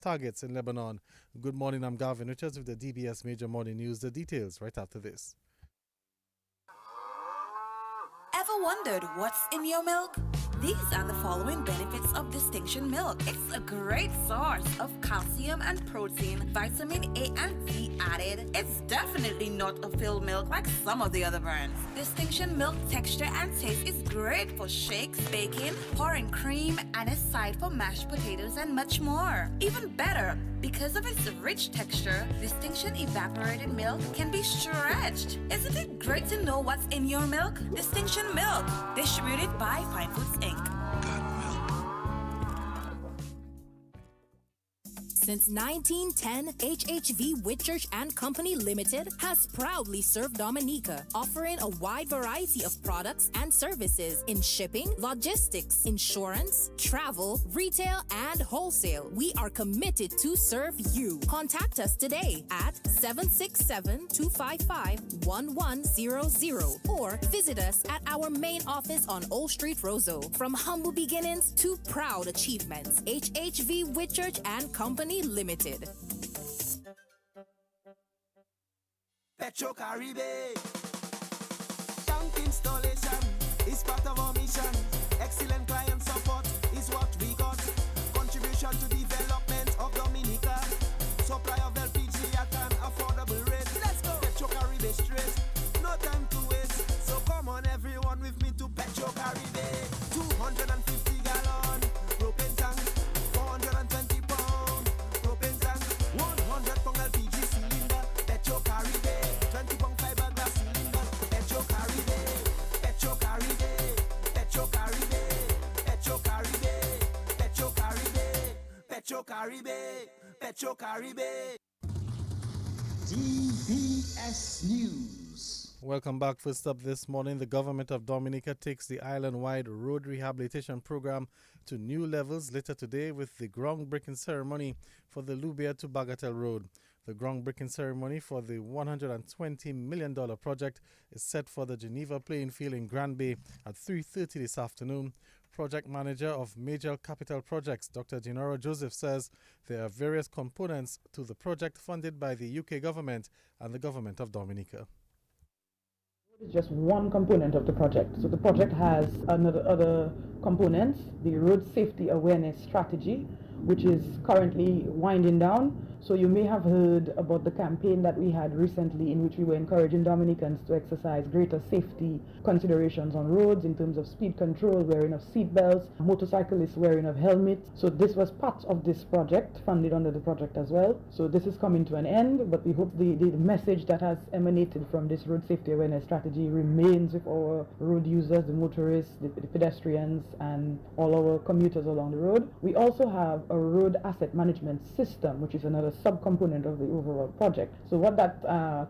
targets in Lebanon. Good morning, I'm Gavin Richards with the DBS Major Morning News. The details right after this. Ever wondered what's in your milk? These are the following benefits of Distinction Milk. It's a great source of calcium and protein, vitamin A and D added. It's definitely not a filled milk like some of the other brands. Distinction Milk texture and taste is great for shakes, baking, pouring cream, and is side for mashed potatoes and much more. Even better, because of its rich texture, Distinction evaporated milk can be stretched. Isn't it great to know what's in your milk? Distinction Milk, distributed by Fine Foods Inc. Since 1910, HHV Whitchurch and Company Limited has proudly served Dominica, offering a wide variety of products and services in shipping, logistics, insurance, travel, retail, and wholesale. We are committed to serve you. Contact us today at 767-255-1100 or visit us at our main office on Old Street, Roseau. From humble beginnings to proud achievements, HHV Whitchurch and Company Limited. Petro Caribe. Tank installation is part of our mission. Excellent client support is what we got. Contribution to development of Dominica. Supply of LPG at an affordable rate. Let's go. Petro Caribe straight. No time to waste. So come on everyone with me to Petro Caribe. 250 gallon propane tank. 420 pound propane tank. 100 pound LPG cylinder. Petro Caribe. 20 pound fiberglass cylinder. Petro Caribe. Petro Caribe. Petro Caribe. Petro Caribe. Petro Caribe. Petro Caribe. Petro Caribe. DBS News. Welcome back. First up this morning, the government of Dominica takes the island-wide road rehabilitation program to new levels later today with the groundbreaking ceremony for the Lubia to Bagatelle Road. The groundbreaking ceremony for the $120 million project is set for the Geneva Playing Field in Grand Bay at 3:30 this afternoon. Project manager of Major Capital Projects, Dr. Gennaro Joseph, says there are various components to the project funded by the UK government and the government of Dominica. It's just one component of the project. So the project has other components, the road safety awareness strategy, which is currently winding down. So you may have heard about the campaign that we had recently in which we were encouraging Dominicans to exercise greater safety considerations on roads in terms of speed control, wearing of seat belts, motorcyclists wearing of helmets. So this was part of this project, funded under the project as well. So this is coming to an end, but we hope the message that has emanated from this road safety awareness strategy remains with our road users, the motorists, the pedestrians, and all our commuters along the road. We also have a road asset management system, which is another subcomponent of the overall project. So what that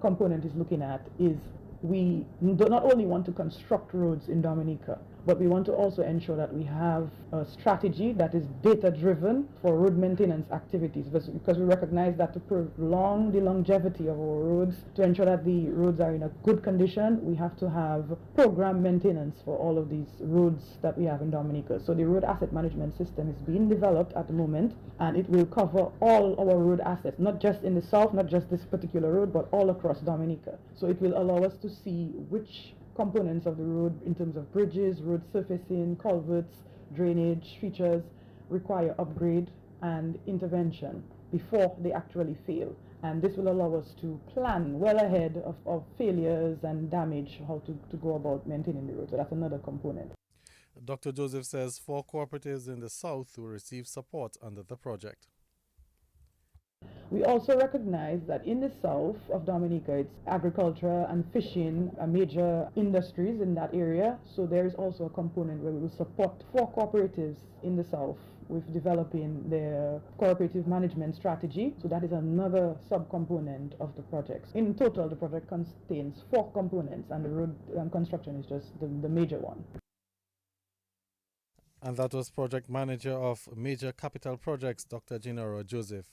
component is looking at is we do not only want to construct roads in Dominica, but we want to also ensure that we have a strategy that is data-driven for road maintenance activities, because we recognize that to prolong the longevity of our roads, to ensure that the roads are in a good condition, we have to have program maintenance for all of these roads that we have in Dominica. So the road asset management system is being developed at the moment, and it will cover all our road assets, not just in the south, not just this particular road, but all across Dominica. So it will allow us to see which components of the road in terms of bridges, road surfacing, culverts, drainage features require upgrade and intervention before they actually fail. And this will allow us to plan well ahead of failures and damage, how to go about maintaining the road. So that's another component. Dr. Joseph says 4 cooperatives in the south will receive support under the project. We also recognize that in the south of Dominica, it's agriculture and fishing are major industries in that area. So there is also a component where we will support 4 cooperatives in the south with developing their cooperative management strategy. So that is another subcomponent of the project. In total, the project contains 4 components, and the road construction is just the major one. And that was project manager of Major Capital Projects, Dr. Gennaro Joseph.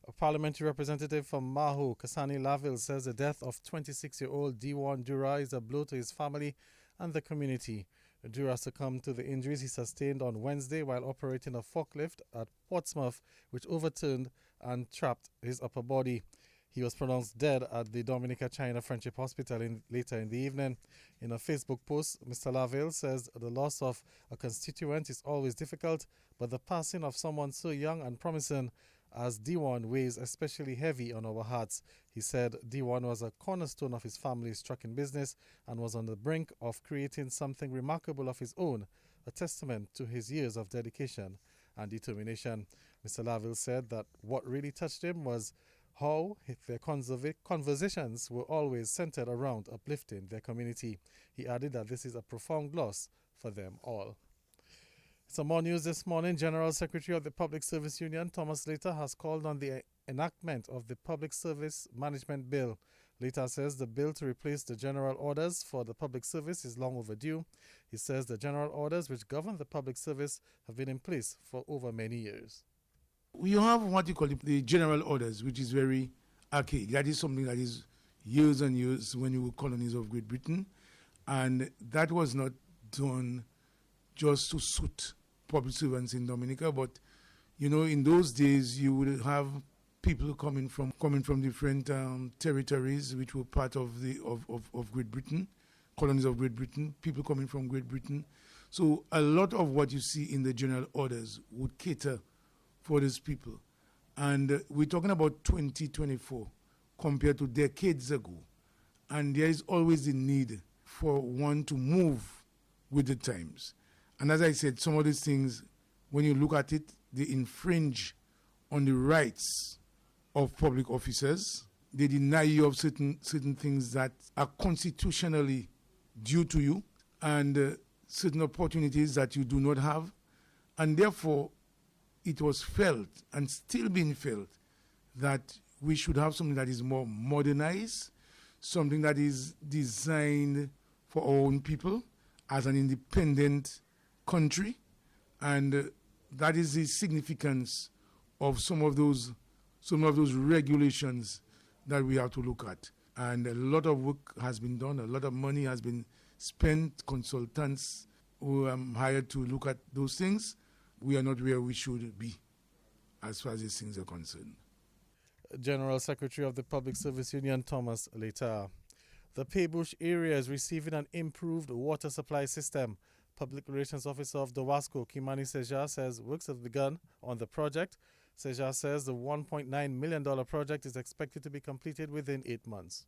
A parliamentary representative from Maho, Kasani Laville, says the death of 26-year-old Diwan Dura is a blow to his family and the community. Dura succumbed to the injuries he sustained on Wednesday while operating a forklift at Portsmouth, which overturned and trapped his upper body. He was pronounced dead at the Dominica-China Friendship Hospital later in the evening. In a Facebook post, Mr. Laville says the loss of a constituent is always difficult, but the passing of someone so young and promising as D1 weighs especially heavy on our hearts. He said D1 was a cornerstone of his family's trucking business and was on the brink of creating something remarkable of his own, a testament to his years of dedication and determination. Mr. Laville said that what really touched him was how their conversations were always centered around uplifting their community. He added that this is a profound loss for them all. Some more news this morning. General Secretary of the Public Service Union, Thomas Later, has called on the enactment of the Public Service Management Bill. Later says the bill to replace the general orders for the public service is long overdue. He says the general orders which govern the public service have been in place for over many years. We have what you call the general orders, which is very archaic. That is something that is years and years when you were colonies of Great Britain. And that was not done just to suit public servants in Dominica, but, you know, in those days you would have people coming from different territories which were part of Great Britain, colonies of Great Britain, people coming from Great Britain. So a lot of what you see in the general orders would cater for these people. And we're talking about 2024 compared to decades ago. And there is always the need for one to move with the times. And as I said, some of these things, when you look at it, they infringe on the rights of public officers. They deny you of certain things that are constitutionally due to you, and certain opportunities that you do not have. And therefore, it was felt, and still being felt, that we should have something that is more modernized, something that is designed for our own people as an independent country. And that is the significance of some of those regulations that we have to look at. And a lot of work has been done, a lot of money has been spent, consultants who are hired to look at those things. We are not where we should be as far as these things are concerned. General Secretary of the Public Service Union, Thomas Later. The Paybush area is receiving an improved water supply system. Public Relations Officer of Dawasco, Kimani Seja, says works have begun on the project. Seja says the $1.9 million project is expected to be completed within 8 months.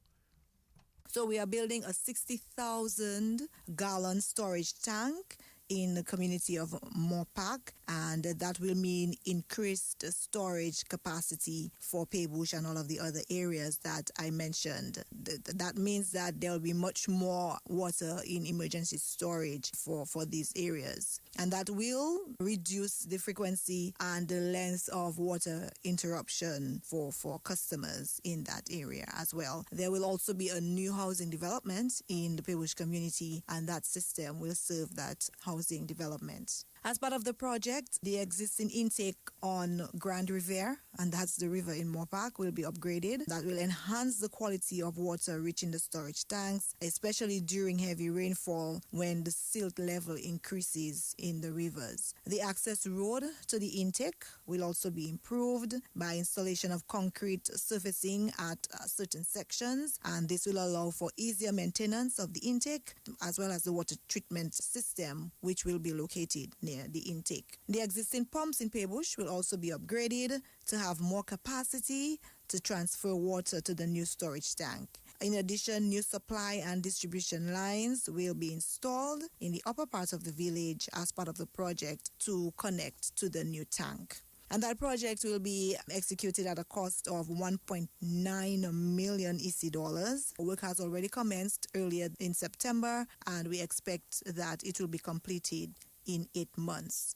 So we are building a 60,000 gallon storage tank in the community of Moorpark, and that will mean increased storage capacity for Paybush and all of the other areas that I mentioned. That means that there will be much more water in emergency storage for these areas, and that will reduce the frequency and the length of water interruption for customers in that area as well. There will also be a new housing development in the Paybush community, and that system will serve that housing development. As part of the project, the existing intake on Grand River, and that's the river in Moorpark, will be upgraded. That will enhance the quality of water reaching the storage tanks, especially during heavy rainfall when the silt level increases in the rivers. The access road to the intake will also be improved by installation of concrete surfacing at certain sections, and this will allow for easier maintenance of the intake as well as the water treatment system, which will be located near the intake. The existing pumps in Paybush will also be upgraded to have more capacity to transfer water to the new storage tank. In addition, new supply and distribution lines will be installed in the upper part of the village as part of the project to connect to the new tank. And that project will be executed at a cost of 1.9 million EC dollars. Work has already commenced earlier in September, and we expect that it will be completed in 8 months.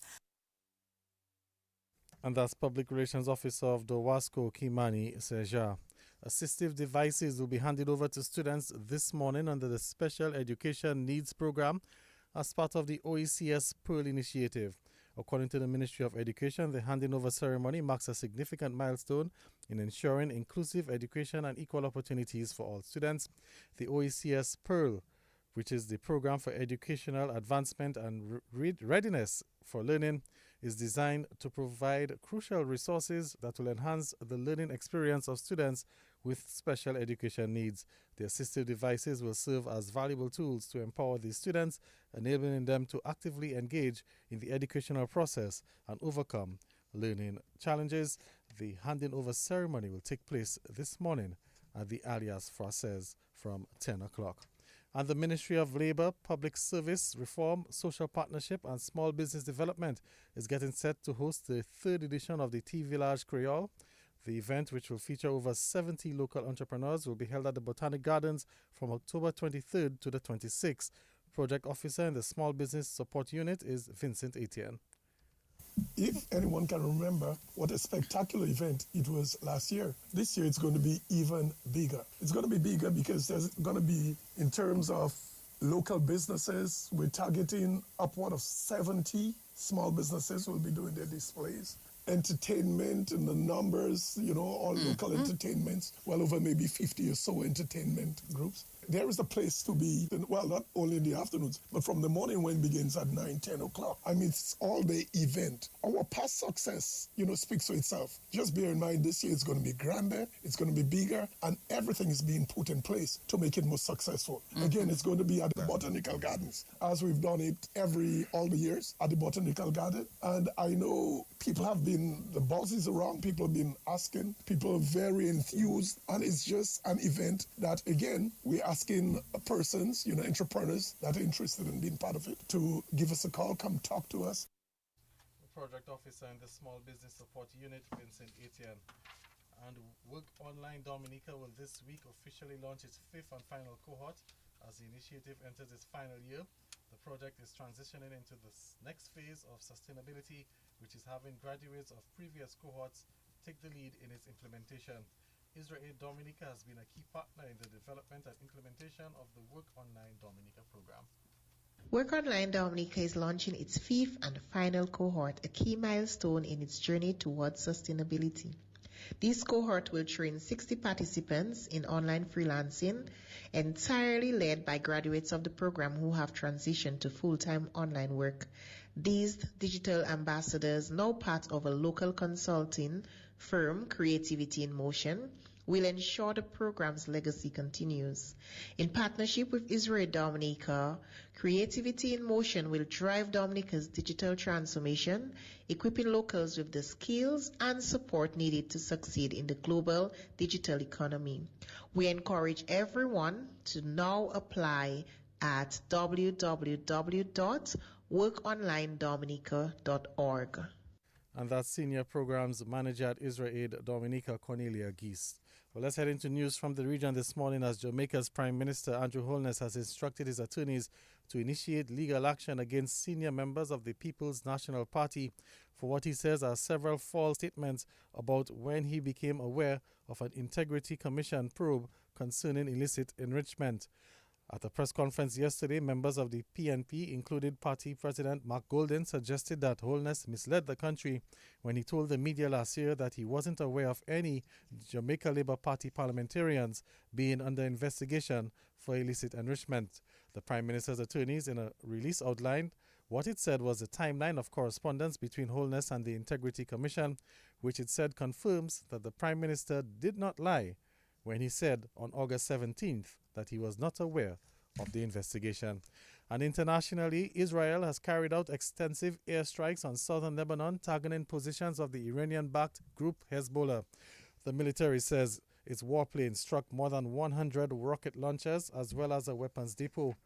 And that's Public Relations Officer of Dawasco, Kimani Seja. Assistive devices will be handed over to students this morning under the Special Education Needs Program as part of the OECS Pearl Initiative. According to the Ministry of Education, the handing over ceremony marks a significant milestone in ensuring inclusive education and equal opportunities for all students. The OECS Pearl which is the program for educational advancement and readiness for learning, is designed to provide crucial resources that will enhance the learning experience of students with special education needs. The assistive devices will serve as valuable tools to empower these students, enabling them to actively engage in the educational process and overcome learning challenges. The handing over ceremony will take place this morning at the Alias Francaise from 10 o'clock. And the Ministry of Labour, Public Service Reform, Social Partnership and Small Business Development is getting set to host the third edition of the Tea Village Creole. The event, which will feature over 70 local entrepreneurs, will be held at the Botanic Gardens from October 23rd to the 26th. Project Officer in the Small Business Support Unit is Vincent Etienne. If anyone can remember what a spectacular event it was last year, this year it's going to be even bigger. It's going to be bigger because there's going to be, in terms of local businesses, we're targeting upward of 70 small businesses will be doing their displays. Entertainment and the numbers, all local entertainments, well over maybe 50 or so entertainment groups. There is a place to be, well, not only in the afternoons, but from the morning when it begins at 9, 10 o'clock. I mean, it's all-day event. Our past success, speaks for itself. Just bear in mind, this year it's going to be grander, it's going to be bigger, and everything is being put in place to make it more successful. Again, it's going to be at the Botanical Gardens, as we've done it all the years at the Botanical Garden. And I know people have been, the bosses around, people have been asking, people are very enthused, and it's just an event that, again, we're asking persons, entrepreneurs that are interested in being part of it to give us a call, come talk to us. The Project Officer in the Small Business Support Unit, Vincent Etienne. And Work Online Dominica will this week officially launch its 5th and final cohort as the initiative enters its final year. The project is transitioning into the next phase of sustainability, which is having graduates of previous cohorts take the lead in its implementation. Israel Dominica has been a key partner in the development and implementation of the Work Online Dominica program. Work Online Dominica is launching its 5th and final cohort, a key milestone in its journey towards sustainability. This cohort will train 60 participants in online freelancing, entirely led by graduates of the program who have transitioned to full-time online work. These digital ambassadors, now part of a local consulting firm, Creativity in Motion, will ensure the program's legacy continues. In partnership with Israel Dominica, Creativity in Motion will drive Dominica's digital transformation, equipping locals with the skills and support needed to succeed in the global digital economy. We encourage everyone to now apply at www.workonlinedominica.org. And that's Senior Programs Manager at Israel Aid Dominica, Cornelia Geese. Well, let's head into news from the region this morning as Jamaica's Prime Minister Andrew Holness has instructed his attorneys to initiate legal action against senior members of the People's National Party for what he says are several false statements about when he became aware of an Integrity Commission probe concerning illicit enrichment. At a press conference yesterday, members of the PNP, including party president Mark Golden, suggested that Holness misled the country when he told the media last year that he wasn't aware of any Jamaica Labour Party parliamentarians being under investigation for illicit enrichment. The Prime Minister's attorneys in a release outlined what it said was a timeline of correspondence between Holness and the Integrity Commission, which it said confirms that the Prime Minister did not lie when he said on August 17th that he was not aware of the investigation. And internationally, Israel has carried out extensive airstrikes on southern Lebanon, targeting positions of the Iranian-backed group Hezbollah. The military says its warplanes struck more than 100 rocket launchers as well as a weapons depot.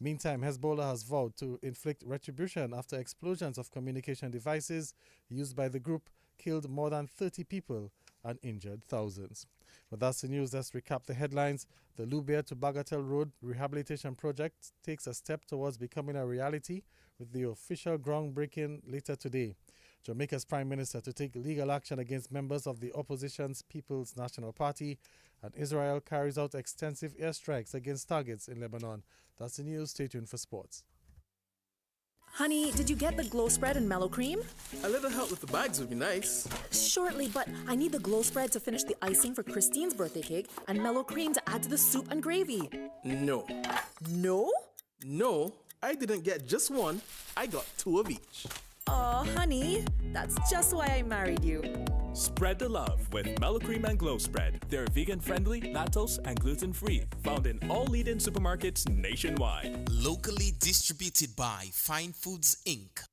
Meantime, Hezbollah has vowed to inflict retribution after explosions of communication devices used by the group killed more than 30 people and injured thousands. But that's the news. Let's recap the headlines. The Lubia to Bagatelle Road Rehabilitation Project takes a step towards becoming a reality with the official groundbreaking later today. Jamaica's Prime Minister to take legal action against members of the opposition's People's National Party, and Israel carries out extensive airstrikes against targets in Lebanon. That's the news. Stay tuned for sports. Honey, did you get the glow spread and mellow cream? A little help with the bags would be nice. Shortly, but I need the glow spread to finish the icing for Christine's birthday cake and mellow cream to add to the soup and gravy. No. No? No, I didn't get just one. I got two of each. Oh, honey, that's just why I married you. Spread the love with Mellow Cream and Glow Spread. They're vegan-friendly, lactose, and gluten-free. Found in all leading supermarkets nationwide. Locally distributed by Fine Foods, Inc.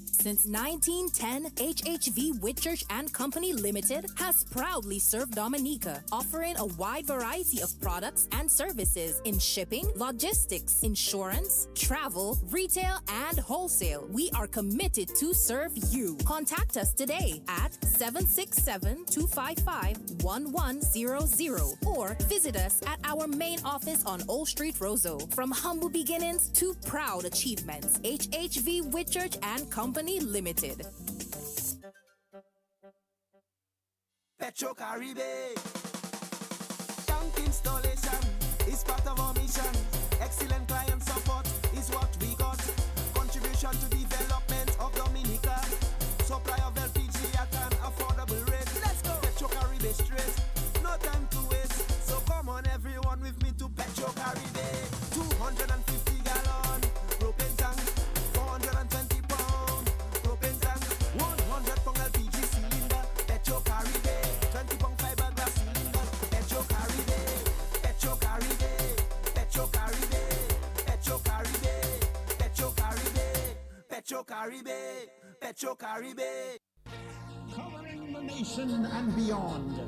Since 1910, HHV Whitchurch and Company Limited has proudly served Dominica, offering a wide variety of products and services in shipping, logistics, insurance, travel, retail, and wholesale. We are committed to serve you. Contact us today at 767-255-1100 or visit us at our main office on Old Street, Roseau. From humble beginnings to proud achievements, HHV Whitchurch and Company Limited. Petro Caribe. Tank installation is part of our mission. Excellent client support is what we got. Contribution to development of Dominica. Supply of LPG at an affordable rate. Let's go. Petro Caribe straight. No time to waste. So come on everyone with me to Petro Caribe. 250 gallon propane tank. 420 pound propane tank. 100 pound LPG cylinder. Petro Caribe. 20 pound fiberglass cylinder. Petro Caribe. Petro Caribe. Petro Caribe. Petro Caribe. Petro Caribe. Petro Caribe. Petro Caribe. Covering the nation and beyond.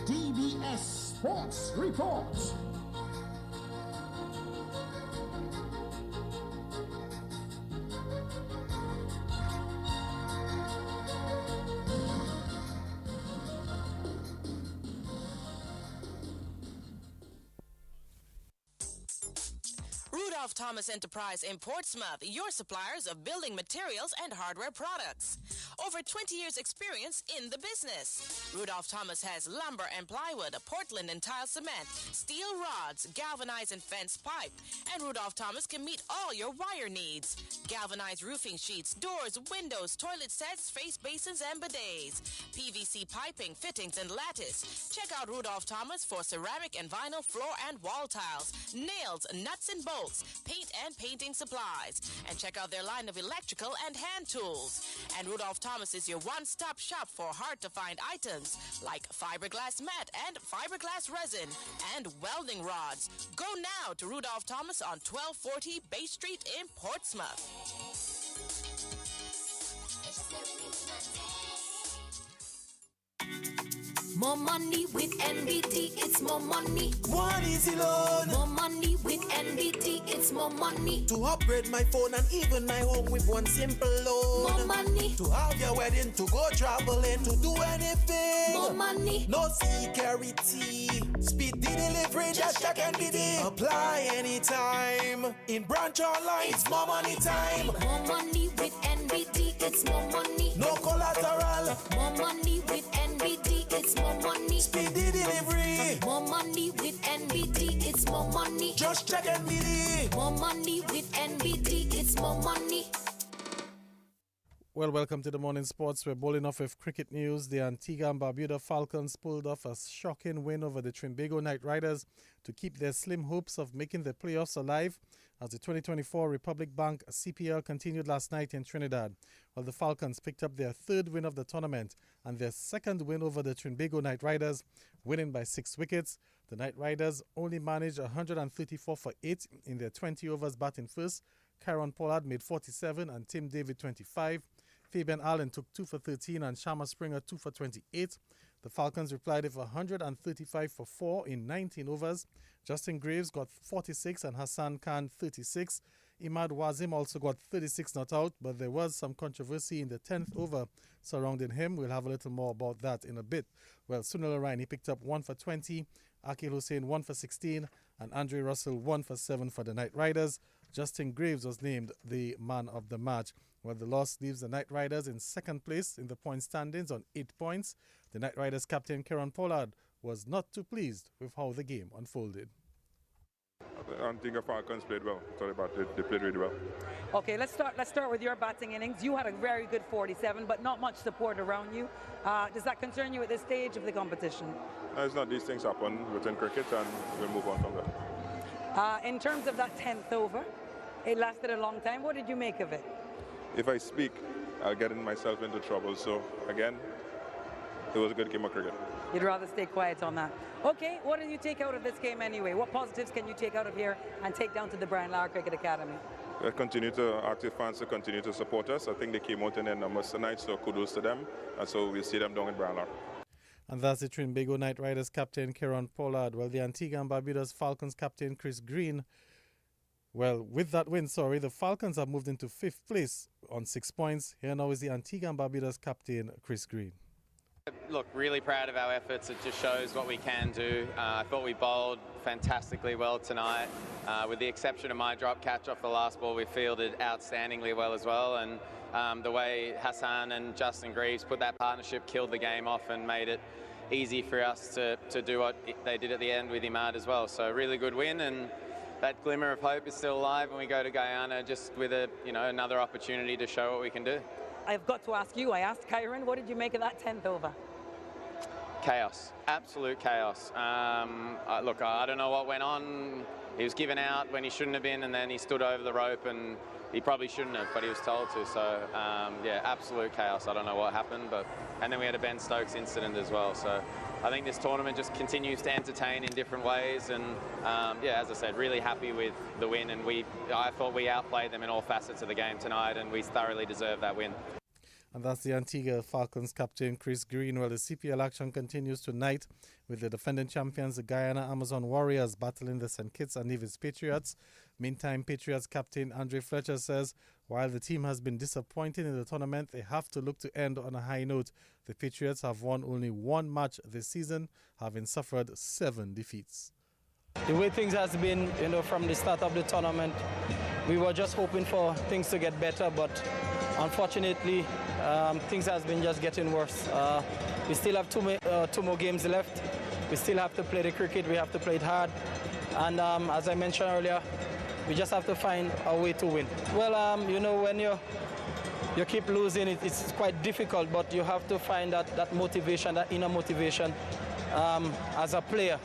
DBS Sports Report. Rudolph Thomas Enterprise in Portsmouth, your suppliers of building materials and hardware products. Over 20 years experience in the business. Rudolph Thomas has lumber and plywood, Portland and tile cement, steel rods, galvanized and fence pipe. And Rudolph Thomas can meet all your wire needs. Galvanized roofing sheets, doors, windows, toilet sets, face basins and bidets. PVC piping, fittings and lattice. Check out Rudolph Thomas for ceramic and vinyl floor and wall tiles, nails, nuts and bolts, paint and painting supplies. And check out their line of electrical and hand tools. And Rudolph Thomas is your one-stop shop for hard-to-find items like fiberglass mat and fiberglass resin and welding rods. Go now to Rudolph Thomas on 1240 Bay Street in Portsmouth. More money with NBT, it's more money. One easy loan. More money with NBT, it's more money. To upgrade my phone and even my home with one simple loan. More money. To have your wedding, to go traveling, to do anything. More money. No security. Speed delivery, just check NBT. Apply anytime. In branch online, it's more money time. More money with NBT, it's more money. No collateral. More money with NBT, it's more money. Speedy delivery. More money with NBT, it's more money. Just check NBT. More money with NBT, it's more money. Well, welcome to the morning sports. We're bowling off with cricket news. The Antigua and Barbuda Falcons pulled off a shocking win over the Trinbago Knight Riders to keep their slim hopes of making the playoffs alive as the 2024 Republic Bank CPL continued last night in Trinidad. While the Falcons picked up their third win of the tournament and their second win over the Trinbago Knight Riders, winning by 6 wickets. The Knight Riders only managed 134 for 8 in their 20 overs batting first. Kieron Pollard made 47 and Tim David 25. Fabian Allen took 2 for 13 and Shama Springer 2 for 28. The Falcons replied with 135 for 4 in 19 overs. Justin Graves got 46 and Hassan Khan 36. Imad Wazim also got 36 not out, but there was some controversy in the 10th over surrounding him. We'll have a little more about that in a bit. Well, Sunil Ryan, he picked up 1 for 20, Akil Hussain 1 for 16, and Andre Russell 1 for 7 for the Knight Riders. Justin Graves was named the man of the match. Well, the loss leaves the Knight Riders in second place in the point standings on 8 points. The Knight Riders captain Kieron Pollard was not too pleased with how the game unfolded. I think the Falcons played well. Sorry about it. They played really well. Okay, let's start with your batting innings. You had a very good 47, but not much support around you. Does that concern you at this stage of the competition? It's not. These things happen within cricket, and we'll move on from there. In terms of that 10th over, It lasted a long time. What did you make of it? If I speak, I'll get myself into trouble. So again, it was a good game of cricket. You'd rather stay quiet on that. Okay, what did you take out of this game anyway? What positives can you take out of here and take down to the Brian Lara Cricket Academy? We'll continue to active fans to continue to support us. I think they came out in their numbers tonight, so kudos to them. And so we'll see them down in Brian Lara. And that's the Trinbago Knight Riders captain Kieran Pollard. Well, the Antigua and Barbuda's Falcons captain Chris Green. Well, with that win, the Falcons have moved into 5th place on 6 points. Here now is the Antigua and Barbuda's captain Chris Green. Look, really proud of our efforts. It just shows what we can do. I thought we bowled fantastically well tonight. With the exception of my drop catch off the last ball, we fielded outstandingly well as well. And the way Hassan and Justin Greaves put that partnership killed the game off and made it easy for us to do what they did at the end with Imad as well. So really good win, and that glimmer of hope is still alive when we go to Guyana, just with another opportunity to show what we can do. I've got to ask you, I asked Kyron, what did you make of that 10th over? Chaos, absolute chaos. Look, I don't know what went on. He was given out when he shouldn't have been, and then he stood over the rope, and he probably shouldn't have, but he was told to. So, yeah, absolute chaos. I don't know what happened, and then we had a Ben Stokes incident as well. So I think this tournament just continues to entertain in different ways, and yeah, as I said, really happy with the win, and I thought we outplayed them in all facets of the game tonight, and we thoroughly deserved that win. And that's the Antigua Falcons captain Chris Green. Well, the CPL action continues tonight with the defending champions, the Guyana Amazon Warriors, battling the St. Kitts and Nevis Patriots. Meantime, Patriots captain Andre Fletcher says while the team has been disappointing in the tournament, they have to look to end on a high note. The Patriots have won only one match this season, having suffered 7 defeats. The way things has been, from the start of the tournament, we were just hoping for things to get better, but unfortunately, things has been just getting worse. We still have two more games left. We still have to play the cricket. We have to play it hard. And as I mentioned earlier, we just have to find a way to win. Well, when you keep losing, it's quite difficult, but you have to find that motivation, that inner motivation as a player.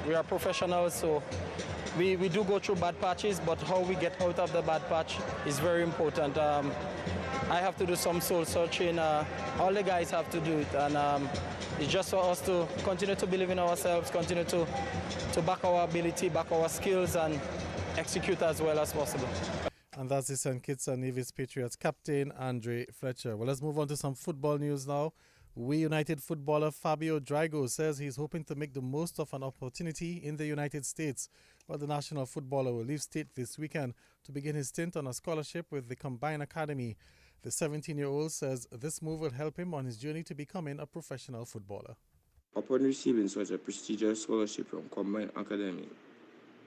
We are professionals, so we do go through bad patches, but how we get out of the bad patch is very important. I have to do some soul searching. All the guys have to do it, and it's just for us to continue to believe in ourselves, continue to back our ability, back our skills, and execute as well as possible. And that's the St. Kitts and Nevis Patriots captain, Andre Fletcher. Well, let's move on to some football news now. We United footballer Fabio Drago says he's hoping to make the most of an opportunity in the United States. Well, the national footballer will leave state this weekend to begin his stint on a scholarship with the Combined Academy. The 17-year-old says this move will help him on his journey to becoming a professional footballer. Upon receiving such a prestigious scholarship from Combined Academy,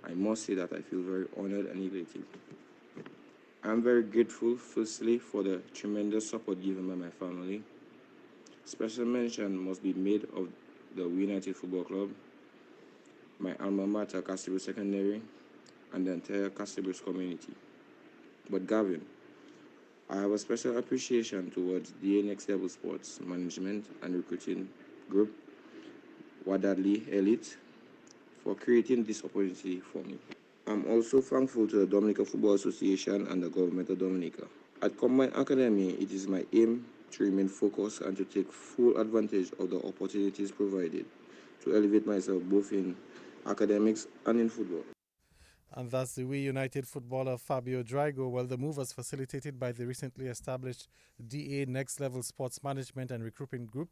I must say that I feel very honored and elated. I am very grateful, firstly, for the tremendous support given by my family. Special mention must be made of the We United Football Club, my alma mater, Castlebrooke Secondary, and the entire Castlebrooke community. But Gavin, I have a special appreciation towards DA Next Level Sports Management and Recruiting Group, Wadadley Elite, for creating this opportunity for me. I'm also thankful to the Dominica Football Association and the government of Dominica. At Combined Academy, it is my aim to remain focused and to take full advantage of the opportunities provided to elevate myself both in academics and in football. And that's the We United footballer Fabio Drago. Well, the move was facilitated by the recently established DA Next Level Sports Management and Recruitment Group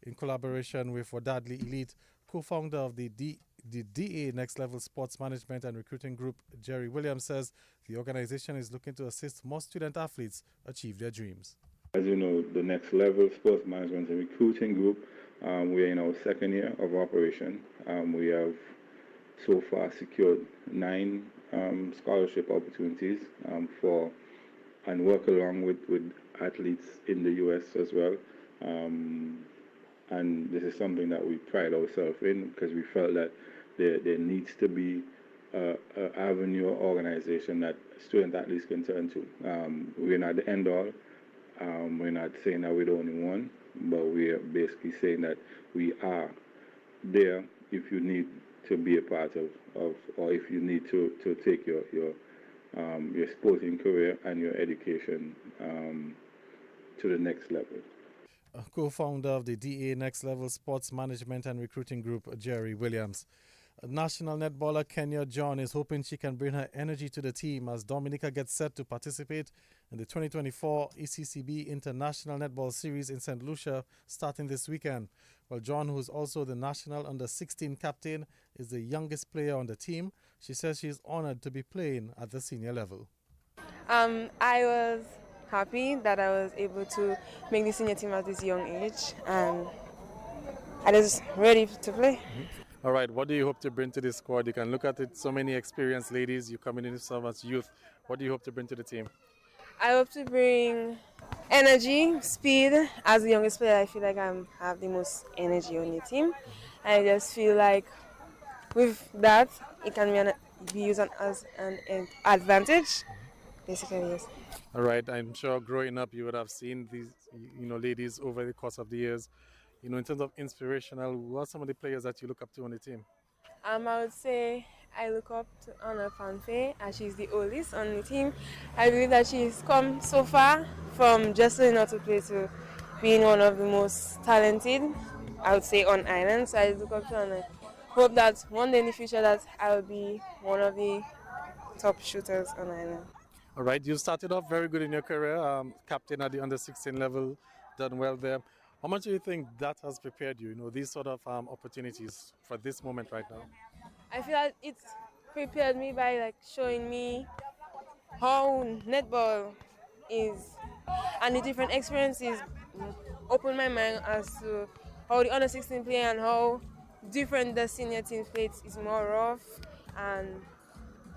in collaboration with Wadadley Elite. Co-founder of the DA Next Level Sports Management and Recruiting Group, Jerry Williams, says the organization is looking to assist more student athletes achieve their dreams. As you know, the Next Level Sports Management and Recruiting Group, we are in our second year of operation. We have so far secured 9 scholarship opportunities and work along with athletes in the U.S. as well. And this is something that we pride ourselves in because we felt that there needs to be an avenue or organization that student athletes can turn to. We're not the end all. We're not saying that we're the only one, but we're basically saying that we are there if you need to be a part of or if you need to take your your sporting career and your education to the next level. Co-founder of the DA Next Level Sports Management and Recruiting Group, Jerry Williams. National netballer Kenya John is hoping she can bring her energy to the team as Dominica gets set to participate in the 2024 ECCB International Netball Series in St. Lucia starting this weekend. Well, John, who is also the national under-16 captain, is the youngest player on the team. She says she is honored to be playing at the senior level. I was happy that I was able to make the senior team at this young age, and I was ready to play. All right, what do you hope to bring to this squad? You can look at it, so many experienced ladies, you're coming in with so much youth. What do you hope to bring to the team? I hope to bring energy, speed. As the youngest player, I feel like I have the most energy on the team. I just feel like with that, it can be used as an advantage, basically, yes. All right, I'm sure growing up you would have seen these, ladies over the course of the years. In terms of inspirational, what are some of the players that you look up to on the team? I would say I look up to Anna Panfe, as she's the oldest on the team. I believe that she's come so far from just learning how to play to being one of the most talented, I would say, on island. So I look up to her and I hope that one day in the future that I will be one of the top shooters on island. All right, you started off very good in your career, captain at the under-16 level, done well there. How much do you think that has prepared you, these sort of opportunities for this moment right now? I feel like it's prepared me by showing me how netball is and the different experiences open my mind as to how the under-16 play and how different the senior team play is more rough and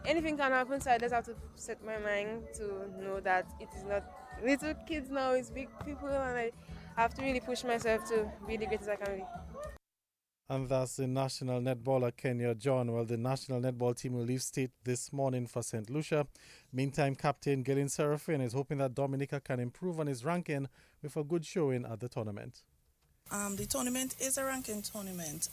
anything can happen, so I just have to set my mind to know that it is not little kids now, it's big people, and I have to really push myself to be the greatest I can be. And that's the national netballer Kenya John. Well, the national netball team will leave state this morning for St. Lucia. Meantime, Captain Gillian Serafin is hoping that Dominica can improve on his ranking with a good showing at the tournament. The tournament is a ranking tournament.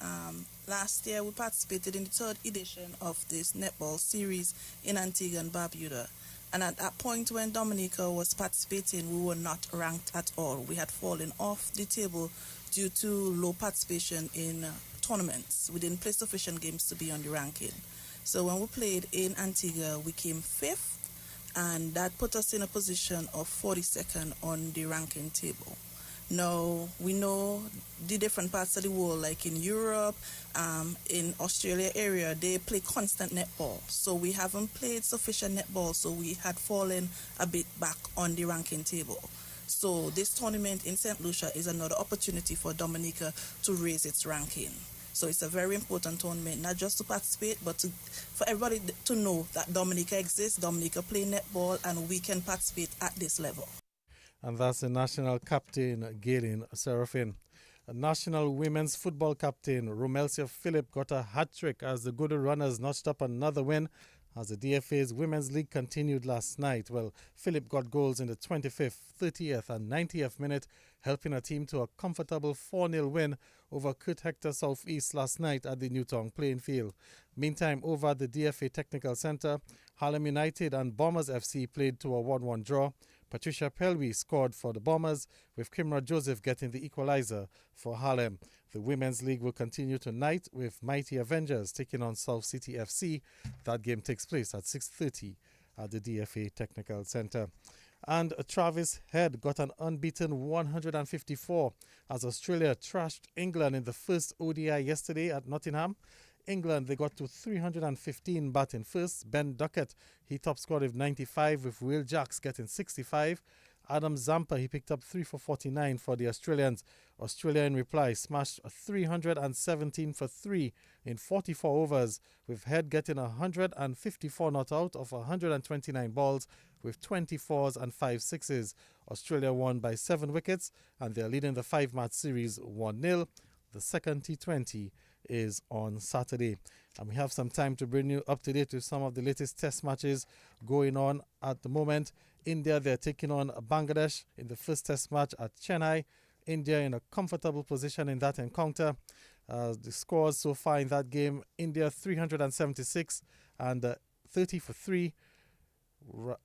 Last year we participated in the third edition of this netball series in Antigua and Barbuda. And at that point when Dominica was participating, we were not ranked at all. We had fallen off the table due to low participation in tournaments. We didn't play sufficient games to be on the ranking. So when we played in Antigua, we came 5th, and that put us in a position of 42nd on the ranking table. Now, we know the different parts of the world, like in Europe, in Australia area, they play constant netball. So we haven't played sufficient netball, so we had fallen a bit back on the ranking table. So this tournament in St. Lucia is another opportunity for Dominica to raise its ranking. So it's a very important tournament, not just to participate, but for everybody to know that Dominica exists, Dominica play netball, and we can participate at this level. And that's the national captain, Galen Serafin. National women's football captain, Romelsia Phillip, got a hat-trick as the Good Runners notched up another win as the DFA's Women's League continued last night. Well, Phillip got goals in the 25th, 30th and 90th minute, helping her team to a comfortable 4-0 win over Kurt Hector Southeast last night at the Newtown playing field. Meantime, over at the DFA Technical Centre, Harlem United and Bombers FC played to a 1-1 draw. Patricia Pelwy scored for the Bombers, with Kimra Joseph getting the equalizer for Harlem. The Women's League will continue tonight with Mighty Avengers taking on South City FC. That game takes place at 6:30 at the DFA Technical Centre. And Travis Head got an unbeaten 154 as Australia trashed England in the first ODI yesterday at Nottingham. England, they got to 315 batting first. Ben Duckett, he top scored with 95, with Will Jacks getting 65. Adam Zampa, he picked up 3 for 49 for the Australians. Australia, in reply, smashed 317 for 3 in 44 overs, with Head getting 154 not out of 129 balls, with 24s and 5 sixes. Australia won by 7 wickets, and they're leading the 5-match series 1-0. The second T20 is on Saturday. And we have some time to bring you up to date with some of the latest test matches going on at the moment. India, they're taking on Bangladesh in the first test match at Chennai. India in a comfortable position in that encounter. The scores so far in that game, India 376 and 30 for 3.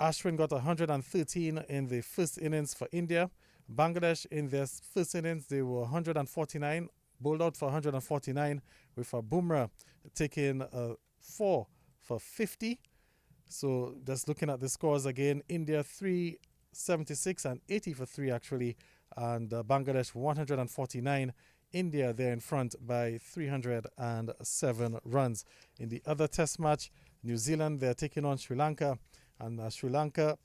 Ashwin got 113 in the first innings for India. Bangladesh in their first innings, they were 149, bowled out for 149, with Bumrah taking 4 for 50. So just looking at the scores again, India 376 and 80 for 3 actually, and Bangladesh 149. India there in front by 307 runs. In the other test match, New Zealand, they're taking on Sri Lanka, and Sri Lanka,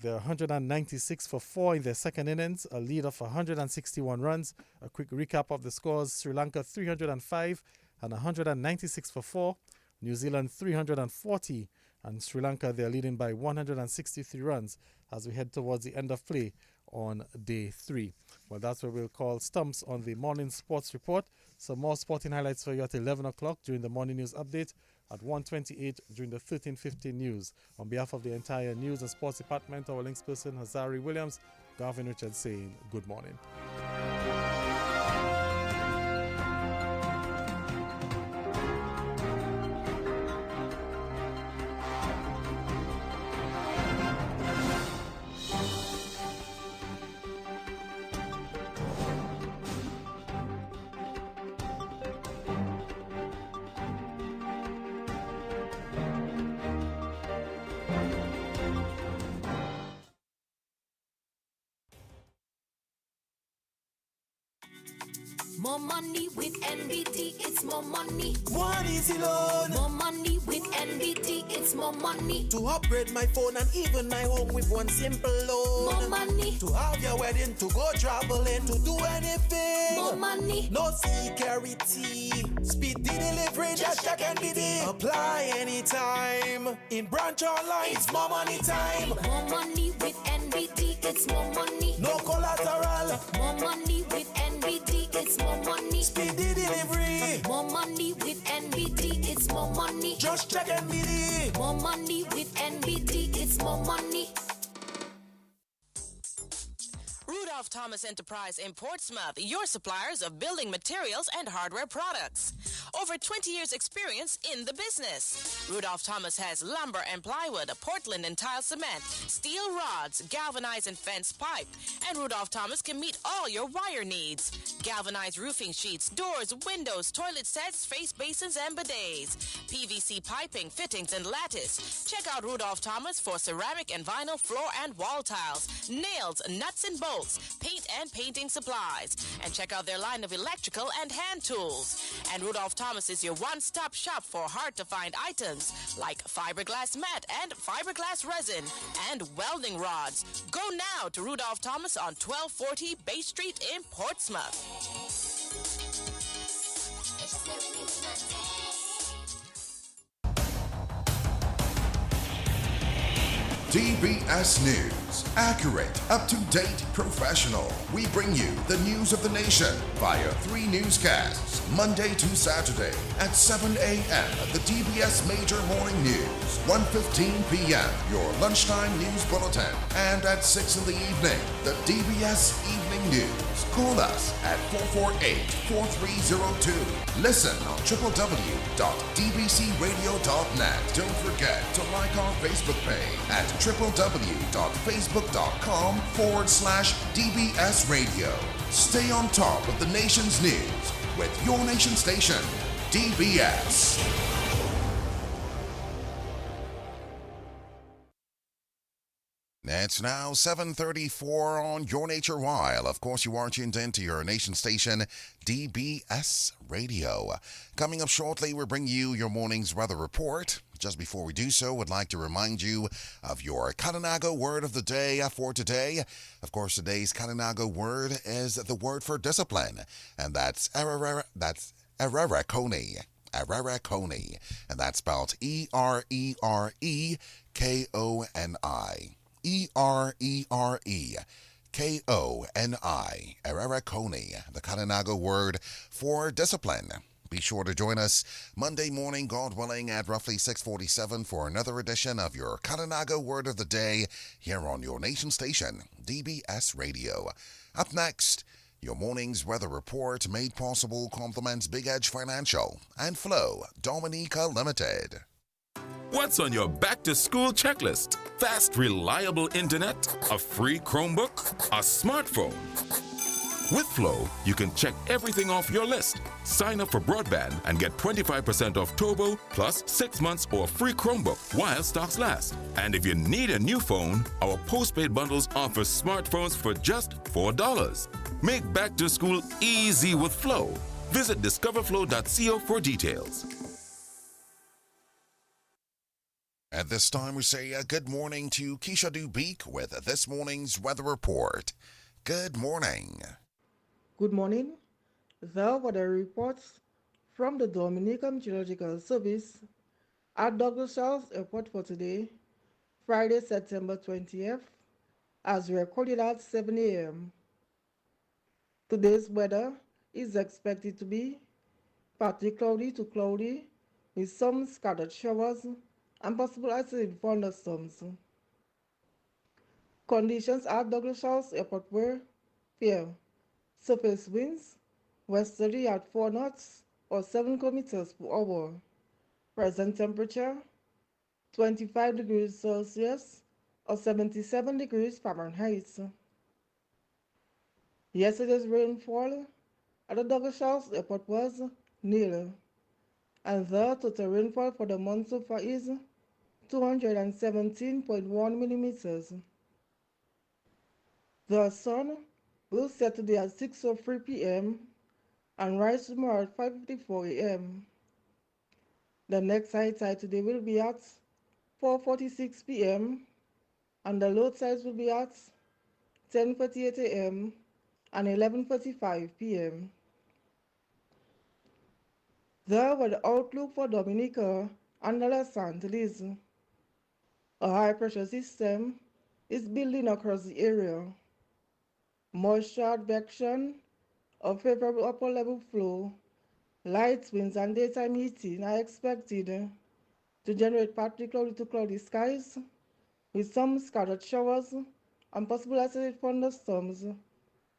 they're 196 for 4 in their second innings, a lead of 161 runs. A quick recap of the scores: Sri Lanka 305 and 196 for 4. New Zealand 340, and Sri Lanka, they're leading by 163 runs as we head towards the end of play on day 3. Well, that's what we'll call stumps on the morning sports report. Some more sporting highlights for you at 11 o'clock during the morning news update, at 1:28 during the 13:15 news. On behalf of the entire news and sports department, our links person, Hazari Williams, Garvin Richards saying good morning. More money with NBT, it's more money. One easy loan. More money with NBT, it's more money. To upgrade my phone and even my home with one simple loan. More money. To have your wedding, to go traveling, to do anything. More money. No security. Speedy delivery, just check NBT. Apply anytime. In branch online, it's more money time. More money with NBT, it's more money. No collateral. More money with NBT, it's more money. Speedy delivery. More money with NBT, it's more money. Just check NBT. More money with NBT, it's more money. Rudolph Thomas Enterprise in Portsmouth, your suppliers of building materials and hardware products. Over 20 years experience in the business. Rudolph Thomas has lumber and plywood, Portland and tile cement, steel rods, galvanized and fence pipe. And Rudolph Thomas can meet all your wire needs. Galvanized roofing sheets, doors, windows, toilet sets, face basins and bidets. PVC piping, fittings and lattice. Check out Rudolph Thomas for ceramic and vinyl floor and wall tiles, nails, nuts and bolts, paint and painting supplies. And check out their line of electrical and hand tools. And Rudolph Thomas is your one-stop shop for hard-to-find items like fiberglass mat and fiberglass resin and welding rods. Go now to Rudolph Thomas on 1240 Bay Street in Portsmouth. DBS News. Accurate, up-to-date, professional. We bring you the news of the nation via 3 newscasts, Monday to Saturday at 7 a.m. The DBS Major Morning News, 1:15 p.m. your lunchtime news bulletin, and at 6 in the evening, the DBS Evening News. Call us at 448-4302. Listen on www.dbcradio.net. Don't forget to like our Facebook page at www.facebook.com/DBS Radio. Stay on top of the nation's news with your nation station, DBS. It's now 7:34 on Your Nature While. Of course, you are tuned in to your nation station, DBS Radio. Coming up shortly, we'll bring you your morning's weather report. Just before we do so, would like to remind you of your Kananago word of the day for today. Of course, today's Kananago word is the word for discipline, and that's Ererekoni. Ererekoni, and that's spelled Ererekoni. Ererekoni. Ererekoni, the Kananago word for discipline. Be sure to join us Monday morning, God willing, at roughly 6:47 for another edition of your Kananago word of the day here on your nation station, DBS Radio. Up next, your morning's weather report made possible compliments Big Edge Financial and Flow Dominica Limited. What's on your back-to-school checklist? Fast, reliable internet? A free Chromebook? A smartphone? With Flow, you can check everything off your list. Sign up for broadband and get 25% off Turbo plus 6 months or free Chromebook while stocks last. And if you need a new phone, our postpaid bundles offer smartphones for just $4. Make back to school easy with Flow. Visit discoverflow.co for details. At this time, we say good morning to Keisha Dubeek with this morning's weather report. Good morning. Good morning. The weather reports from the Dominican Geological Service at Douglas Charles Airport for today, Friday, September 20th, as recorded at 7 a.m. Today's weather is expected to be partly cloudy to cloudy with some scattered showers and possible isolated thunderstorms. Conditions at Douglas Charles Airport were fair. Surface winds westerly at 4 knots or 7 kilometers per hour. Present temperature 25 degrees Celsius or 77 degrees Fahrenheit. Yesterday's rainfall at the Douglas Charles Airport was nil, and the total rainfall for the month so far is 217.1 millimeters. The sun will set today at 6:03 p.m. and rise tomorrow at 5:54 a.m. The next high tide today will be at 4:46 p.m. and the low tides will be at 10:48 a.m. and 11:45 p.m. The weather outlook for Dominica and the Los Angeles. A high pressure system is building across the area. Moisture advection, a favorable upper level flow, light winds and daytime heating are expected to generate partly cloudy to cloudy skies with some scattered showers and possible isolated thunderstorms,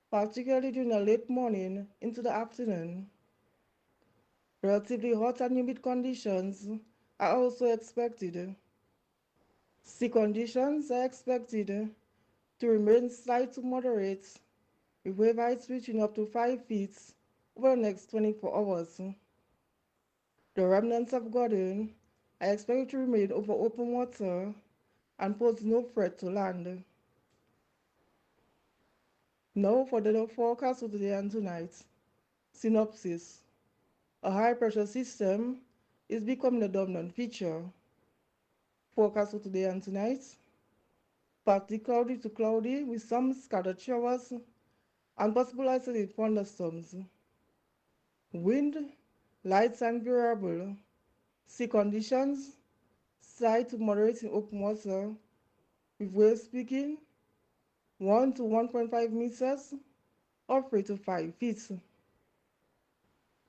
particularly during the late morning into the afternoon. Relatively hot and humid conditions are also expected. Sea conditions are expected to remain slight to moderate, with wave heights reaching up to 5 feet over the next 24 hours. The remnants of Gordon are expected to remain over open water and pose no threat to land. Now for the forecast for today and tonight. Synopsis. A high pressure system is becoming a dominant feature. Forecast for today and tonight. Partly cloudy to cloudy with some scattered showers and possible isolated thunderstorms. Wind, light and variable. Sea conditions, slight to moderate in open water, with waves peaking 1 to 1.5 meters or 3 to 5 feet.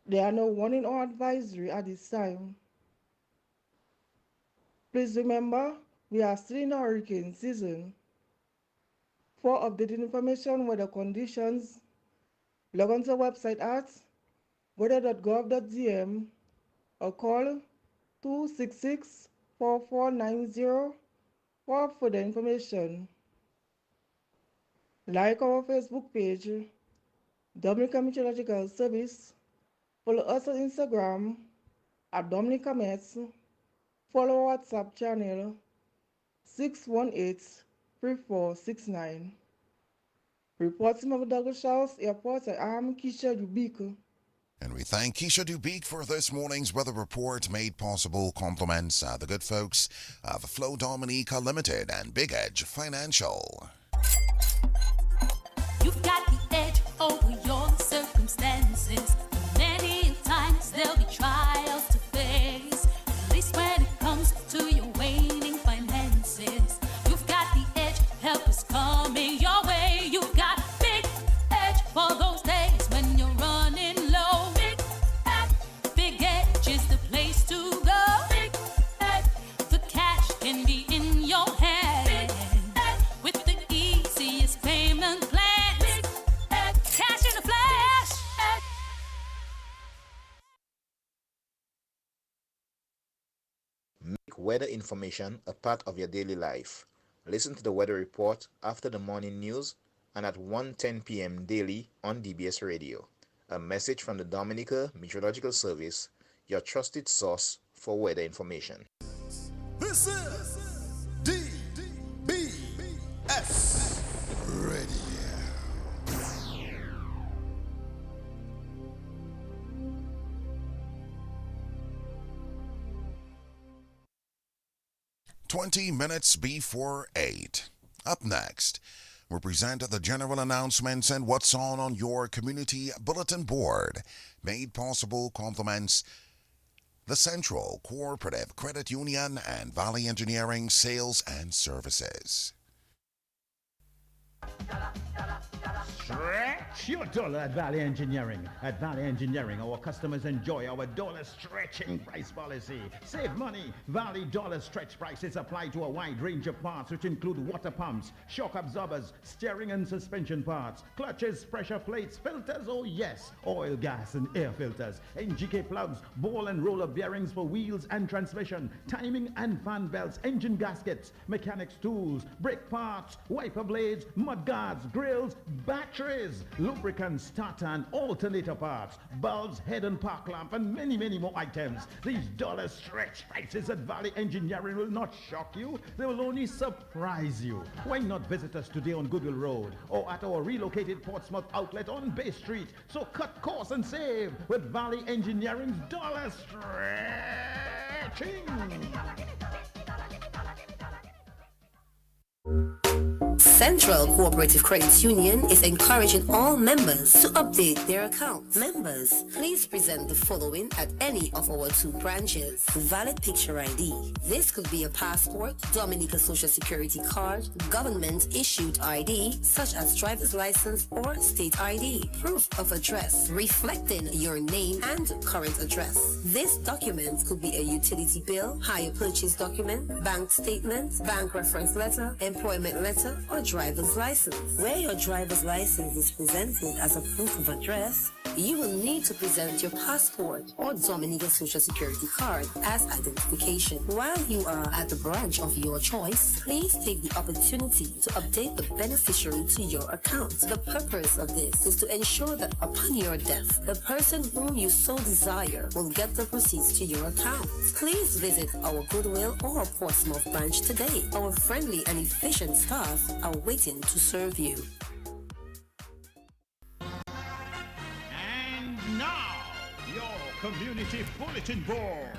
There are no warning or advisory at this time. Please remember, we are still in hurricane season. For updated information on weather conditions, log on to our website at weather.gov.dm or call 266-4490 for further information. Like our Facebook page, Dominica Meteorological Service. Follow us on Instagram at Dominica Mets. Follow our WhatsApp channel 618-3469. Reporting from Douglas Charles Airport, I am Keisha Dubeek. And we thank Keisha Dubeek for this morning's weather report, made possible compliments the good folks of Flow Dominica Limited and Big Edge Financial. You've got the edge over your circumstances. Many times there'll be trials to face, at least when it comes to your waning finances. You've got the edge, help is coming your way. You've got Big Edge for those days when you're running low. Big Edge is the place to go. Big Edge, the cash can be in your hand with the easy weather information a part of your daily life. Listen to the weather report after the morning news and at 1:10 p.m. daily on DBS Radio. A message from the Dominica Meteorological Service, your trusted source for weather information. This is DBS Radio. "20 minutes before 8. Up next, we present the general announcements and what's on your community bulletin board. Made possible compliments the Central Cooperative Credit Union and Valley Engineering Sales and Services. Stretch your dollar at Valley Engineering. At Valley Engineering, our customers enjoy our dollar stretching price policy. Save money. Valley dollar stretch prices apply to a wide range of parts, which include water pumps, shock absorbers, steering and suspension parts, clutches, pressure plates, filters, oh yes, oil, gas, and air filters, NGK plugs, ball and roller bearings for wheels and transmission, timing and fan belts, engine gaskets, mechanics tools, brake parts, wiper blades, mud guards, grills, batteries, lubricants, starter and alternator parts, bulbs, head and park lamp, and many, many more items. These dollar stretch prices at Valley Engineering will not shock you. They will only surprise you. Why not visit us today on Goodwill Road or at our relocated Portsmouth outlet on Bay Street? So cut costs and save with Valley Engineering's dollar stretching. Central Cooperative Credit Union is encouraging all members to update their accounts. Members, please present the following at any of our 2 branches. Valid picture ID. This could be a passport, Dominica Social Security card, government-issued ID, such as driver's license or state ID. Proof of address, reflecting your name and current address. This document could be a utility bill, hire purchase document, bank statement, bank reference letter, employment letter, or driver's license. Where your driver's license is presented as a proof of address, you will need to present your passport or Dominica Social Security card as identification. While you are at the branch of your choice, please take the opportunity to update the beneficiary to your account. The purpose of this is to ensure that upon your death, the person whom you so desire will get the proceeds to your account. Please visit our Goodwill or Portsmouth branch today. Our friendly and efficient staff are waiting to serve you. And now, your community bulletin board.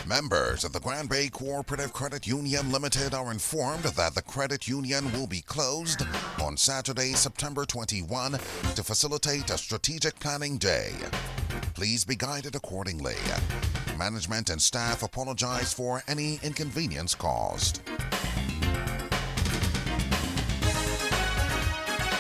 Members of the Grand Bay Cooperative Credit Union Limited are informed that the credit union will be closed on Saturday, September 21 to facilitate a strategic planning day. Please be guided accordingly. Management and staff apologize for any inconvenience caused.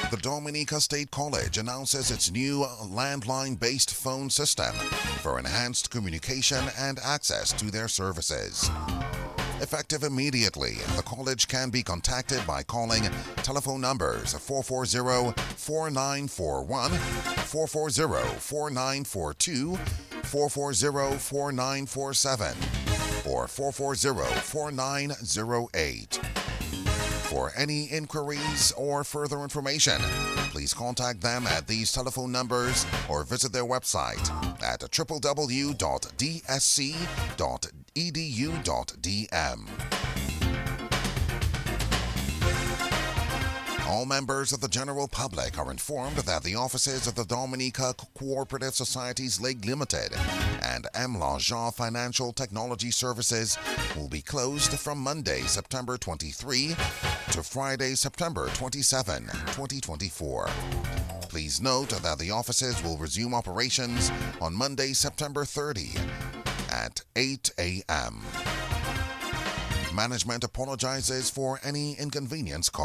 The Dominica State College announces its new landline-based phone system for enhanced communication and access to their services. Effective immediately, the college can be contacted by calling telephone numbers 440-4941, 440-4942, 440-4947, or 440-4908. For any inquiries or further information, please contact them at these telephone numbers or visit their website at www.dsc.edu.dm. All members of the general public are informed that the offices of the Dominica Cooperative Societies League Limited and M. Langevin Financial Technology Services will be closed from Monday, September 23 to Friday, September 27, 2024. Please note that the offices will resume operations on Monday, September 30 at 8 a.m. Management apologizes for any inconvenience caused.